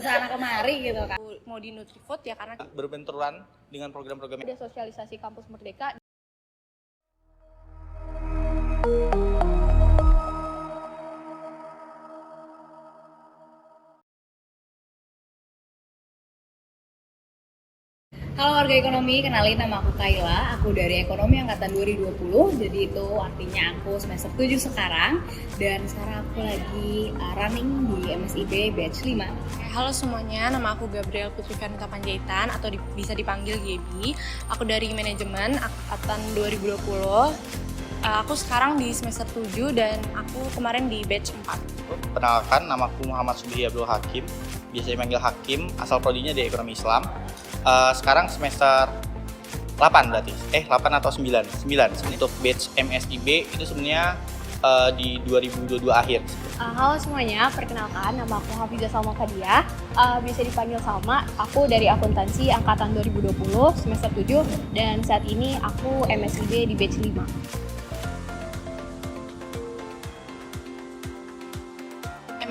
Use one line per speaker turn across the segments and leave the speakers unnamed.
kesana kemari gitu kan.
Mau di Nutrifood ya karena
berbenturan dengan program-program
ada sosialisasi kampus Merdeka.
Halo warga ekonomi, kenalin nama aku Kayla. Aku dari Ekonomi Angkatan 2020. Jadi itu artinya aku semester 7 sekarang. Dan sekarang aku lagi running di MSIB batch 5.
Halo semuanya, nama aku Gabriel Putri Vanita Panjaitan atau bisa dipanggil Gaby. Aku dari manajemen angkatan 2020. Aku sekarang di semester 7 dan aku kemarin di batch 4.
Perkenalkan, namaku Muhammad Subhi Abdul Hakim, biasa dipanggil Hakim, asal prodinya di Ekonomi Islam. Sekarang semester 8 berarti, 8 atau 9 untuk batch MSIB itu sebenarnya di 2022 akhir.
Halo semuanya, perkenalkan nama aku Hafizah Salma Kadia, bisa dipanggil Salma. Aku dari akuntansi angkatan 2020 semester 7 dan saat ini aku MSIB di batch 5.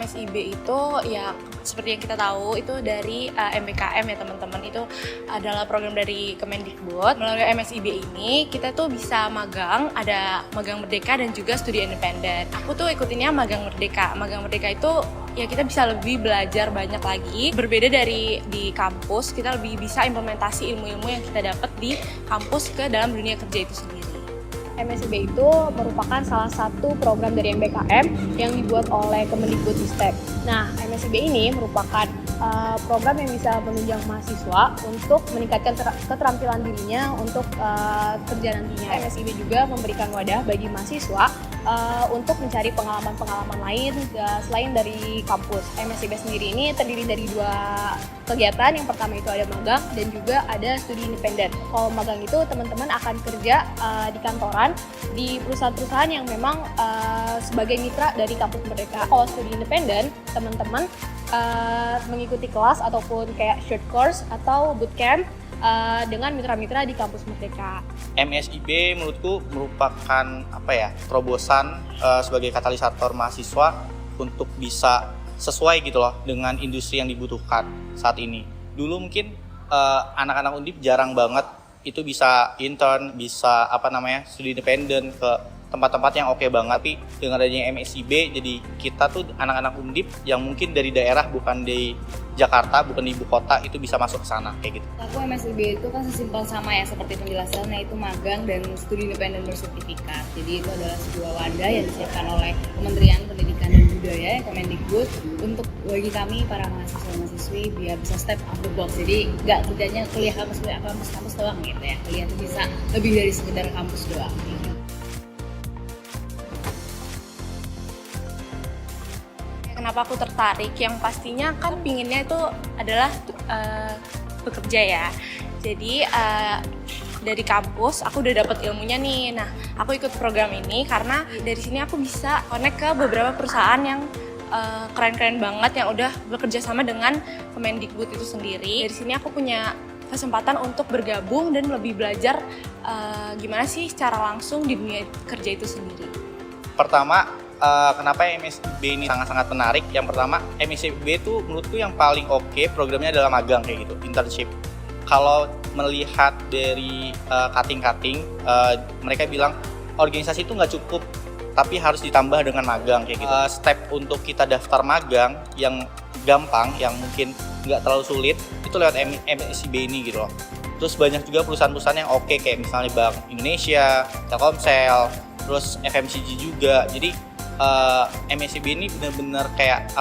MSIB itu ya seperti yang kita tahu itu dari MBKM ya teman-teman, itu adalah program dari Kemendikbud. Melalui MSIB ini kita tuh bisa magang, ada magang merdeka dan juga studi independen. Aku tuh ikutinnya magang merdeka. Magang merdeka itu ya kita bisa lebih belajar banyak lagi. Berbeda dari di kampus, kita lebih bisa implementasi ilmu-ilmu yang kita dapat di kampus ke dalam dunia kerja itu sendiri.
MSIB itu merupakan salah satu program dari MBKM yang dibuat oleh Kemendikbudristek. Nah, MSIB ini merupakan program yang bisa menunjang mahasiswa untuk meningkatkan keterampilan dirinya untuk kerja nantinya. MSIB juga memberikan wadah bagi mahasiswa untuk mencari pengalaman-pengalaman lain selain dari kampus. MSIB sendiri ini terdiri dari 2 kegiatan. Yang pertama itu ada magang dan juga ada studi independen. Kalau magang itu teman-teman akan kerja di kantoran di perusahaan-perusahaan yang memang sebagai mitra dari kampus Merdeka. Kalau studi independen, teman-teman mengikuti kelas ataupun kayak short course atau bootcamp dengan mitra-mitra di kampus Merdeka.
MSIB menurutku merupakan terobosan sebagai katalisator mahasiswa untuk bisa sesuai gitu loh dengan industri yang dibutuhkan saat ini. Dulu mungkin anak-anak Undip jarang banget itu bisa intern, bisa studi independen ke tempat-tempat yang oke banget. Tapi dengan adanya MSIB, jadi kita tuh anak-anak Undip yang mungkin dari daerah bukan di Jakarta, bukan di ibu kota, itu bisa masuk ke sana kayak gitu.
Aku MSIB itu kan sesimpel sama ya seperti penjelasannya, itu magang dan studi independen bersertifikat. Jadi itu adalah sebuah wadah yang disiapkan oleh Kementerian Pendidikan dan Budaya, Kemendikbud, untuk bagi kami para mahasiswa-mahasiswi biar bisa step out the box. Jadi nggak kerjanya kuliah kampus doang gitu ya. Kuliah itu bisa lebih dari sekedar kampus doang. Gitu.
Kenapa aku tertarik? Yang pastinya kan pinginnya itu adalah bekerja ya. Jadi dari kampus aku udah dapat ilmunya nih. Nah, aku ikut program ini karena dari sini aku bisa connect ke beberapa perusahaan yang keren-keren banget yang udah bekerja sama dengan Kemendikbud itu sendiri. Dari sini aku punya kesempatan untuk bergabung dan lebih belajar gimana sih secara langsung di dunia kerja itu sendiri.
Pertama, kenapa MSIB ini sangat-sangat menarik? Yang pertama, MSIB itu menurutku yang paling oke programnya adalah magang kayak gitu, internship. Kalau melihat dari cutting-cutting, mereka bilang organisasi itu nggak cukup, tapi harus ditambah dengan magang kayak gitu. Step untuk kita daftar magang yang gampang, yang mungkin nggak terlalu sulit, itu lewat MSIB ini gitu loh. Terus banyak juga perusahaan-perusahaan yang oke, kayak misalnya Bank Indonesia, Telkomsel, terus FMCG juga. Jadi MSIB ini benar-benar kayak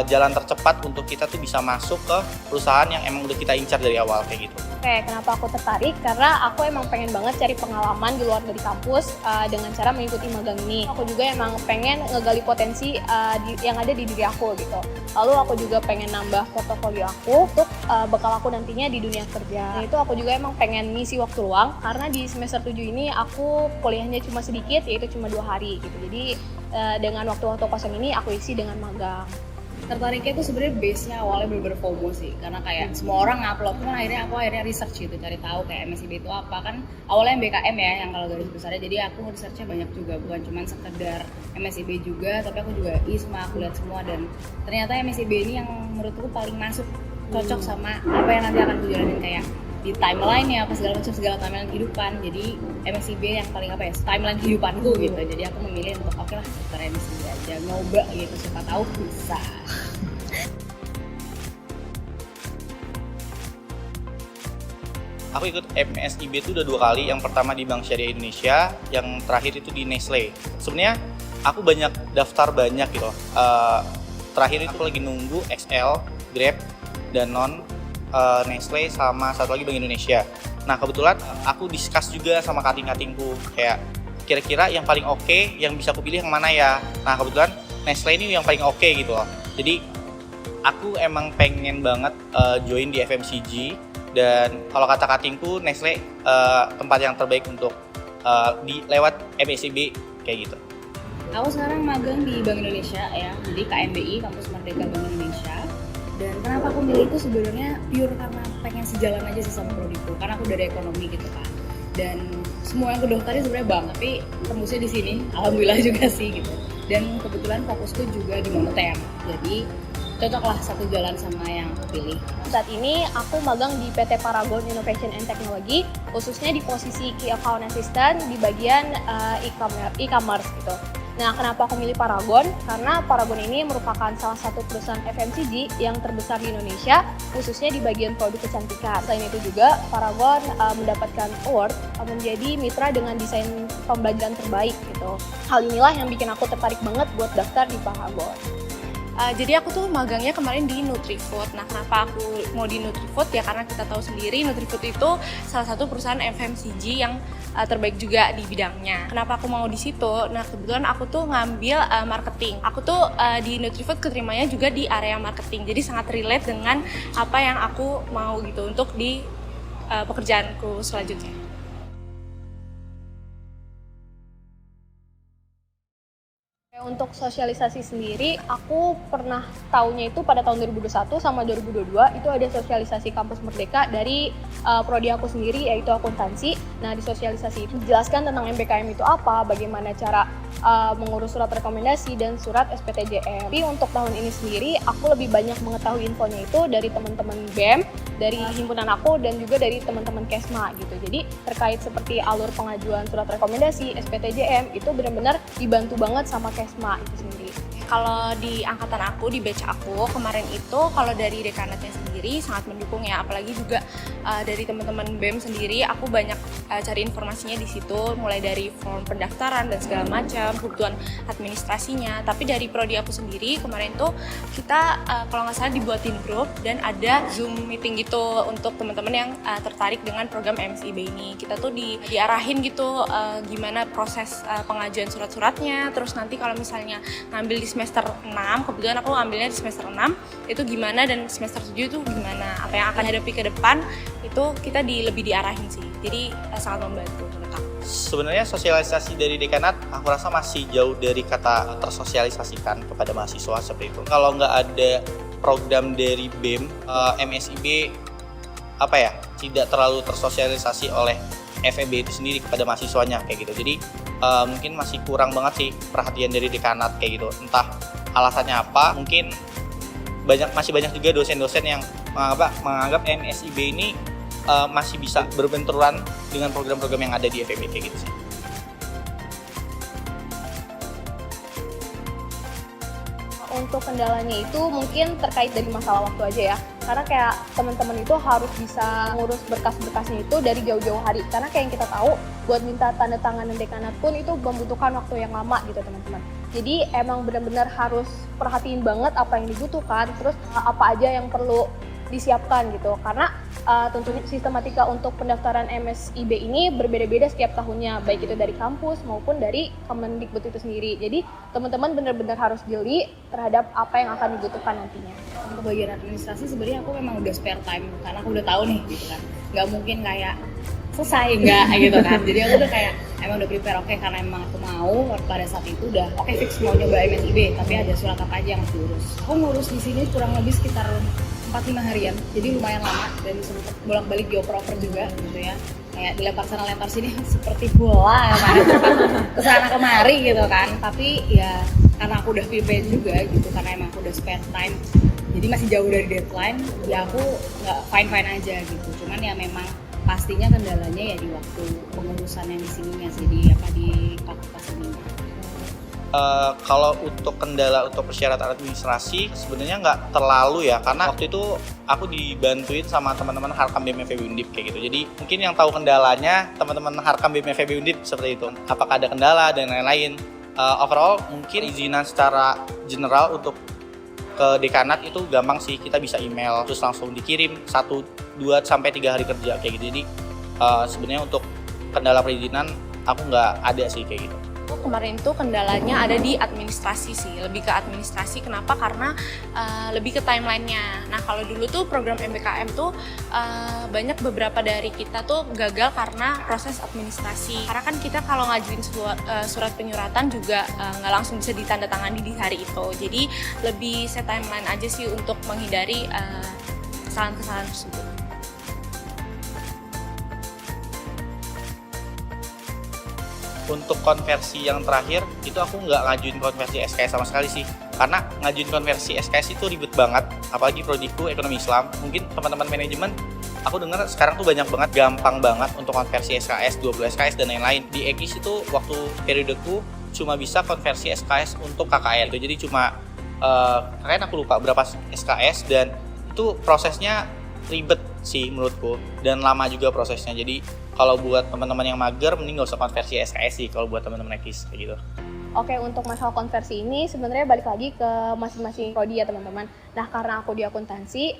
jalan tercepat untuk kita tuh bisa masuk ke perusahaan yang emang udah kita incar dari awal kayak gitu.
Oke, kenapa aku tertarik? Karena aku emang pengen banget cari pengalaman di luar dari kampus dengan cara mengikuti magang ini. Aku juga emang pengen ngegali potensi yang ada di diri aku gitu. Lalu aku juga pengen nambah portofolio aku untuk bekal aku nantinya di dunia kerja. Dan itu aku juga emang pengen ngisi waktu luang karena di semester 7 ini aku kuliahnya cuma sedikit, yaitu cuma 2 hari gitu. Jadi dengan waktu-waktu kosong ini aku isi dengan magang.
Tertariknya tuh sebenarnya base-nya awalnya bener-bener FOMO sih, karena kayak semua orang ngupload kan, aku akhirnya research gitu, cari tahu kayak MSIB itu apa. Kan awalnya BKM ya yang kalau garis besarnya, jadi aku researchnya banyak juga, bukan cuma sekedar MSIB juga, tapi aku juga ISMA, aku lihat semua, dan ternyata MSIB ini yang menurutku paling masuk, cocok sama apa yang nanti akan aku jalanin kayak di timeline ya, apa segala timeline kehidupan. Jadi MSIB yang paling apa ya, timeline kehidupanku gitu. Jadi aku memilih untuk oke lah daftar MSIB aja, nyoba gitu, siapa tahu bisa.
Aku ikut MSIB itu udah 2 kali. Yang pertama di Bank Syariah Indonesia, yang terakhir itu di Nestle. Sebenarnya aku banyak daftar banyak gitu. Terakhir itu aku lagi nunggu XL, Grab, Danone, Nestle, sama satu lagi Bank Indonesia. Nah kebetulan aku discuss juga sama kating-katingku kayak kira-kira yang paling oke yang bisa aku pilih yang mana ya. Nah kebetulan Nestle ini yang paling oke gitu loh. Jadi aku emang pengen banget join di FMCG, dan kalau kata katingku Nestle tempat yang terbaik untuk lewat MSIB kayak gitu.
Aku sekarang magang di Bank Indonesia ya, jadi KMBI, Kampus Merdeka Bank Indonesia. Dan kenapa aku milih itu sebenarnya pure karena pengen sejalan aja sih sama prodiku, karena aku dari ekonomi gitu kan. Dan semua yang aku daftarin sebenarnya bank, tapi tembusnya di sini, alhamdulillah juga sih gitu. Dan kebetulan fokusku juga di moneter, jadi cocoklah satu jalan sama yang aku pilih.
Saat ini aku magang di PT Paragon Innovation and Technology, khususnya di posisi Key Account Assistant di bagian e-commerce gitu. Nah, kenapa aku milih Paragon? Karena Paragon ini merupakan salah satu perusahaan FMCG yang terbesar di Indonesia, khususnya di bagian produk kecantikan. Selain itu juga, Paragon mendapatkan award menjadi mitra dengan desain pembelajaran terbaik gitu. Hal inilah yang bikin aku tertarik banget buat daftar di Paragon.
Jadi aku tuh magangnya kemarin di Nutrifood. Nah, kenapa aku mau di Nutrifood? Ya karena kita tahu sendiri Nutrifood itu salah satu perusahaan FMCG yang terbaik juga di bidangnya. Kenapa aku mau di situ? Nah, kebetulan aku tuh ngambil marketing. Aku tuh di Nutrifood keterimanya juga di area marketing. Jadi sangat relate dengan apa yang aku mau gitu untuk di pekerjaanku selanjutnya.
Untuk sosialisasi sendiri, aku pernah tahunya itu pada tahun 2021 sama 2022 itu ada sosialisasi Kampus Merdeka dari prodi aku sendiri, yaitu akuntansi. Nah, di sosialisasi itu dijelaskan tentang MBKM itu apa, bagaimana cara mengurus surat rekomendasi dan surat SPTJM. Tapi untuk tahun ini sendiri, aku lebih banyak mengetahui infonya itu dari teman-teman BEM, dari himpunan aku, dan juga dari teman-teman Kesma gitu. Jadi terkait seperti alur pengajuan surat rekomendasi, SPTJM, itu benar-benar dibantu banget sama Kesma itu sendiri.
Kalau di angkatan aku, di batch aku kemarin itu, kalau dari dekanatnya sendiri sangat mendukung ya, apalagi juga dari teman-teman BEM sendiri, aku banyak cari informasinya di situ, mulai dari form pendaftaran dan segala macam, kebutuhan administrasinya. Tapi dari prodi aku sendiri kemarin tuh kita kalau nggak salah dibuatin grup dan ada Zoom meeting gitu untuk teman-teman yang tertarik dengan program MSIB ini. Kita tuh diarahin gitu gimana proses pengajuan surat-suratnya, terus nanti kalau misalnya ngambil di semester 6, kebetulan aku ngambilnya di semester 6, itu gimana, dan semester 7 itu gimana, apa yang akan hadapi ke depan, itu kita lebih diarahin sih. Jadi sangat membantu menurut aku.
Sebenarnya sosialisasi dari dekanat aku rasa masih jauh dari kata tersosialisasikan kepada mahasiswa seperti itu. Kalau nggak ada program dari BEM, MSIB apa ya, tidak terlalu tersosialisasi oleh FEB itu sendiri kepada mahasiswanya kayak gitu. Jadi mungkin masih kurang banget sih perhatian dari dekanat kayak gitu. Entah alasannya apa, mungkin masih banyak juga dosen-dosen yang menganggap MSIB ini masih bisa berbenturan dengan program-program yang ada di FEB kayak gitu sih.
Untuk kendalanya itu mungkin terkait dari masalah waktu aja ya, karena kayak teman-teman itu harus bisa ngurus berkas-berkasnya itu dari jauh-jauh hari, karena kayak yang kita tahu buat minta tanda tangan dekanat pun itu membutuhkan waktu yang lama gitu teman-teman. Jadi emang benar-benar harus perhatiin banget apa yang dibutuhkan, terus apa aja yang perlu disiapkan gitu, karena tentunya sistematika untuk pendaftaran MSIB ini berbeda-beda setiap tahunnya, baik itu dari kampus maupun dari Kemendikbud itu sendiri. Jadi teman-teman benar-benar harus jeli terhadap apa yang akan dibutuhkan nantinya.
Untuk bagian administrasi sebenarnya aku memang udah spare time, karena aku udah tahu nih gitu kan, nggak mungkin kayak selesai enggak gitu kan. Jadi aku udah kayak emang udah prepare, oke, karena emang aku mau pada saat itu udah oke, fix mau nyoba MSIB, tapi ada surat apa aja yang harus diurus. Aku ngurus di sini kurang lebih sekitar 4-5 harian, jadi lumayan lama dan sempat bolak-balik dioper-oper juga gitu ya, kayak dilempar sana lempar sini seperti bola kesana kemari gitu kan. Tapi ya karena aku udah prepare juga gitu, karena emang aku udah spend time, jadi masih jauh dari deadline, ya aku nggak fine aja gitu. Cuman ya memang pastinya kendalanya ya di waktu pengurusan yang di sininya sih, di fakultas ini.
Kalau untuk kendala untuk persyaratan administrasi sebenarnya nggak terlalu ya, karena waktu itu aku dibantuin sama teman-teman Harkam BEM FEB Undip kayak gitu. Jadi mungkin yang tahu kendalanya teman-teman Harkam BEM FEB Undip seperti itu. Apakah ada kendala dan lain-lain. Overall mungkin izinan secara general untuk ke dekanat itu gampang sih, kita bisa email terus langsung dikirim 1-2 sampai 3 hari kerja kayak gitu. Jadi sebenarnya untuk kendala perizinan aku nggak ada sih kayak gitu.
Kemarin tuh kendalanya ada di administrasi sih, lebih ke administrasi. Kenapa? Karena lebih ke timelinenya. Nah kalau dulu tuh program MBKM tuh banyak beberapa dari kita tuh gagal karena proses administrasi. Karena kan kita kalau ngajuin surat penyuratan juga nggak langsung bisa ditandatangani di hari itu. Jadi lebih set timeline aja sih untuk menghindari kesalahan-kesalahan tersebut.
Untuk konversi yang terakhir itu aku nggak ngajuin konversi SKS sama sekali sih, karena ngajuin konversi SKS itu ribet banget, apalagi prodiku ekonomi Islam. Mungkin teman-teman manajemen aku dengar sekarang tuh banyak banget, gampang banget untuk konversi SKS, 20 SKS dan lain-lain. Di EKIS itu waktu periodeku cuma bisa konversi SKS untuk KKN, jadi cuma kalian aku lupa berapa SKS, dan itu prosesnya ribet sih menurutku dan lama juga prosesnya. Jadi kalau buat teman-teman yang mager mending nggak usah konversi SKS sih kalau buat teman-teman EKIS kayak gitu.
Oke, untuk masalah konversi ini sebenarnya balik lagi ke masing-masing prodi ya teman-teman. Nah karena aku di akuntansi,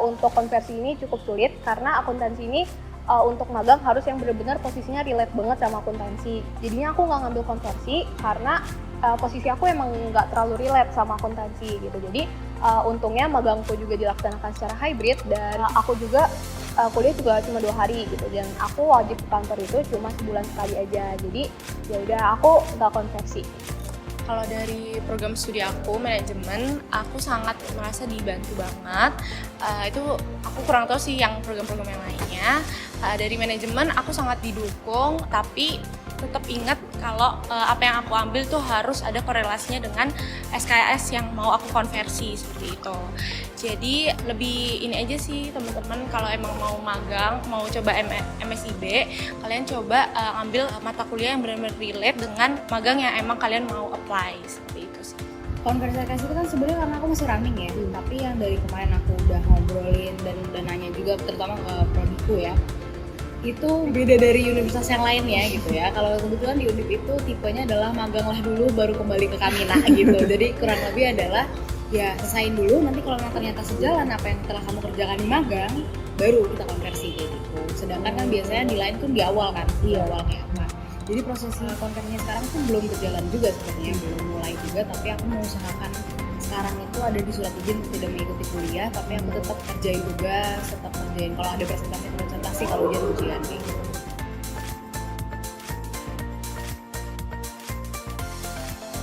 untuk konversi ini cukup sulit karena akuntansi ini untuk magang harus yang benar-benar posisinya relate banget sama akuntansi. Jadinya aku nggak ngambil konversi karena posisi aku emang nggak terlalu relate sama akuntansi gitu. Jadi untungnya magangku juga dilaksanakan secara hybrid dan aku juga kuliah juga cuma 2 hari gitu, dan aku wajib ke kantor itu cuma sebulan sekali aja. Jadi ya udah aku nggak konversi.
Kalau dari program studi aku manajemen, aku sangat merasa dibantu banget. Itu aku kurang tahu sih yang program-program yang lainnya. Dari manajemen aku sangat didukung, tapi tetap ingat kalau apa yang aku ambil tuh harus ada korelasinya dengan SKS yang mau aku konversi seperti itu. Jadi lebih ini aja sih teman-teman, kalau emang mau magang, mau coba MSIB, kalian coba ambil mata kuliah yang benar-benar relate dengan magang yang emang kalian mau apply seperti itu sih.
Konversi SKS itu kan sebenarnya karena aku masih running ya, tapi yang dari kemarin aku udah ngobrolin dan nanya juga terutama ke prodiku ya, itu beda dari universitas yang lain ya gitu ya. Kalau kebetulan di Undip itu tipenya adalah maganglah dulu baru kembali ke Kamina gitu. Jadi kurang lebih adalah ya selesain dulu, nanti kalau ternyata sejalan apa yang telah kamu kerjakan di magang baru kita konversi kayak gitu. Sedangkan kan biasanya di lain tuh di awal kan, di awal kayak apa. Jadi proses konversinya sekarang tuh belum berjalan juga sepertinya, belum mulai juga, tapi aku mengusahakan sekarang itu ada di surat izin tidak mengikuti kuliah, tapi aku tetap kerjain tugas, tetap kerjain kalau ada presentasi kalau ujian kayak gitu.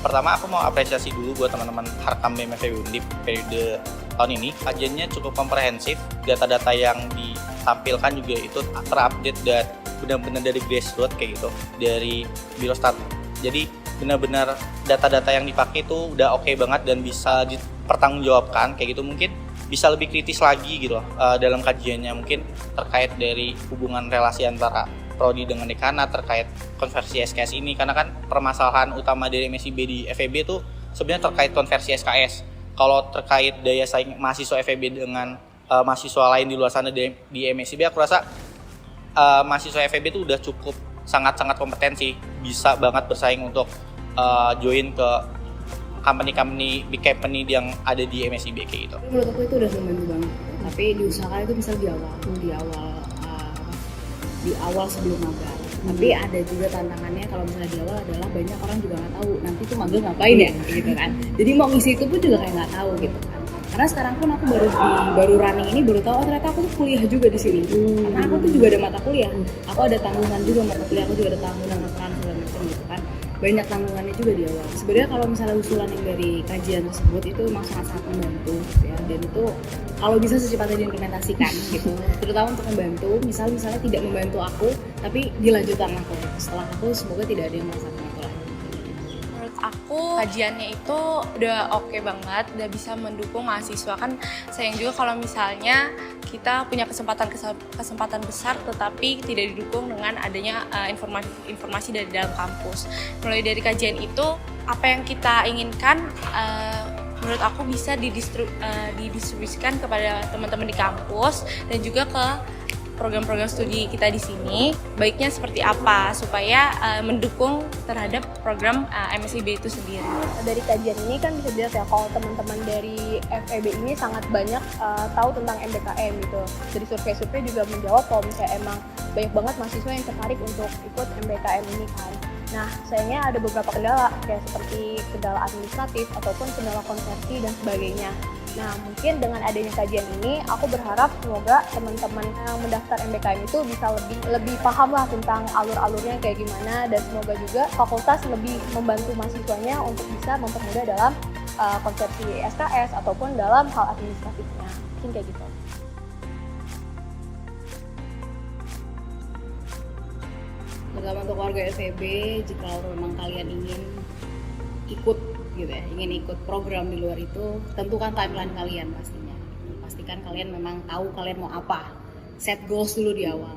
Pertama aku mau apresiasi dulu buat teman-teman Harkam BEM FEB Undip periode tahun ini. Kajiannya cukup komprehensif, data-data yang ditampilkan juga itu terupdate dan benar-benar dari grassroots kayak gitu, dari Birostat. Jadi benar-benar data-data yang dipakai itu udah oke banget dan bisa dipertanggungjawabkan kayak gitu. Mungkin bisa lebih kritis lagi gitu dalam kajiannya, mungkin terkait dari hubungan relasi antara prodi dengan dekanat terkait konversi SKS ini, karena kan permasalahan utama dari MSIB di FEB itu sebenarnya terkait konversi SKS. Kalau terkait daya saing mahasiswa FEB dengan mahasiswa lain di luar sana di MSIB, aku rasa mahasiswa FEB itu udah cukup sangat-sangat kompetensi, bisa banget bersaing untuk join ke company big company yang ada di MSIB kayak gitu.
Menurut aku itu udah membantu banget, tapi diusahakan itu bisa di awal sebelum magang. Tapi ada juga tantangannya kalau misalnya di awal adalah banyak orang juga nggak tahu nanti tuh magang ngapain ya gitu kan. Jadi mau ngisi itu pun juga kayak nggak tahu gitu kan. Karena Karena sekarang pun aku baru running ini baru tahu ternyata aku tuh kuliah juga di sini. Karena aku tuh juga ada mata kuliah. Aku ada tanggungan juga mata kuliah, aku juga ada tanggungan makanan segala macam gitu kan. Banyak tanggungannya juga di awal. Sebenarnya kalau misalnya usulan yang dari kajian tersebut itu memang sangat-sangat membantu gitu ya. Dan itu kalau bisa secepatnya diimplementasikan gitu. Terutama untuk membantu, misalnya tidak membantu aku, tapi dilanjutkan aku. Setelah aku semoga tidak ada yang merasakan itu lagi.
Menurut aku kajiannya itu udah oke banget, udah bisa mendukung mahasiswa. Kan sayang juga kalau misalnya kita punya kesempatan besar tetapi tidak didukung dengan adanya informasi dari dalam kampus. Mulai dari kajian itu apa yang kita inginkan menurut aku bisa didistribusikan kepada teman-teman di kampus dan juga ke program-program studi kita di sini, baiknya seperti apa supaya mendukung terhadap program MSIB itu sendiri.
Dari kajian ini kan bisa dilihat ya kalau teman-teman dari FEB ini sangat banyak tahu tentang MBKM gitu. Dari survei-survei juga menjawab kalau misalnya emang banyak banget mahasiswa yang tertarik untuk ikut MBKM ini kan. Nah, sayangnya ada beberapa kendala kayak seperti kendala administratif ataupun kendala konversi dan sebagainya. Nah, mungkin dengan adanya kajian ini, aku berharap semoga teman-teman yang mendaftar MBKM itu bisa lebih paham lah tentang alur-alurnya kayak gimana, dan semoga juga fakultas lebih membantu mahasiswanya untuk bisa mempermudah dalam konversi SKS ataupun dalam hal administratifnya. Mungkin kayak gitu.
Terutama untuk warga FEB, jika memang kalian ingin ikut gitu ya, ingin ikut program di luar itu, tentukan timeline kalian pastinya. Pastikan kalian memang tahu kalian mau apa. Set goals dulu di awal.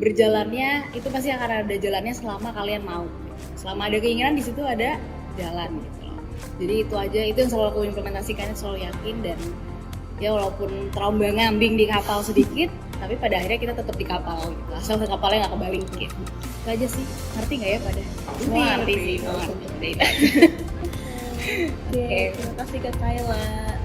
Berjalannya itu pasti akan ada jalannya selama kalian mau. Selama ada keinginan di situ ada jalan gitu loh. Jadi itu aja, itu yang selalu aku implementasikan, selalu yakin, dan ya walaupun terombang-ambing di kapal sedikit, tapi pada akhirnya kita tetap di kapal gitu. Asal kapalnya nggak kebalik gitu. Itu aja sih. Ngerti nggak ya pada? Semua ngerti sih. Oke,
Terima kasih Kak Kayla.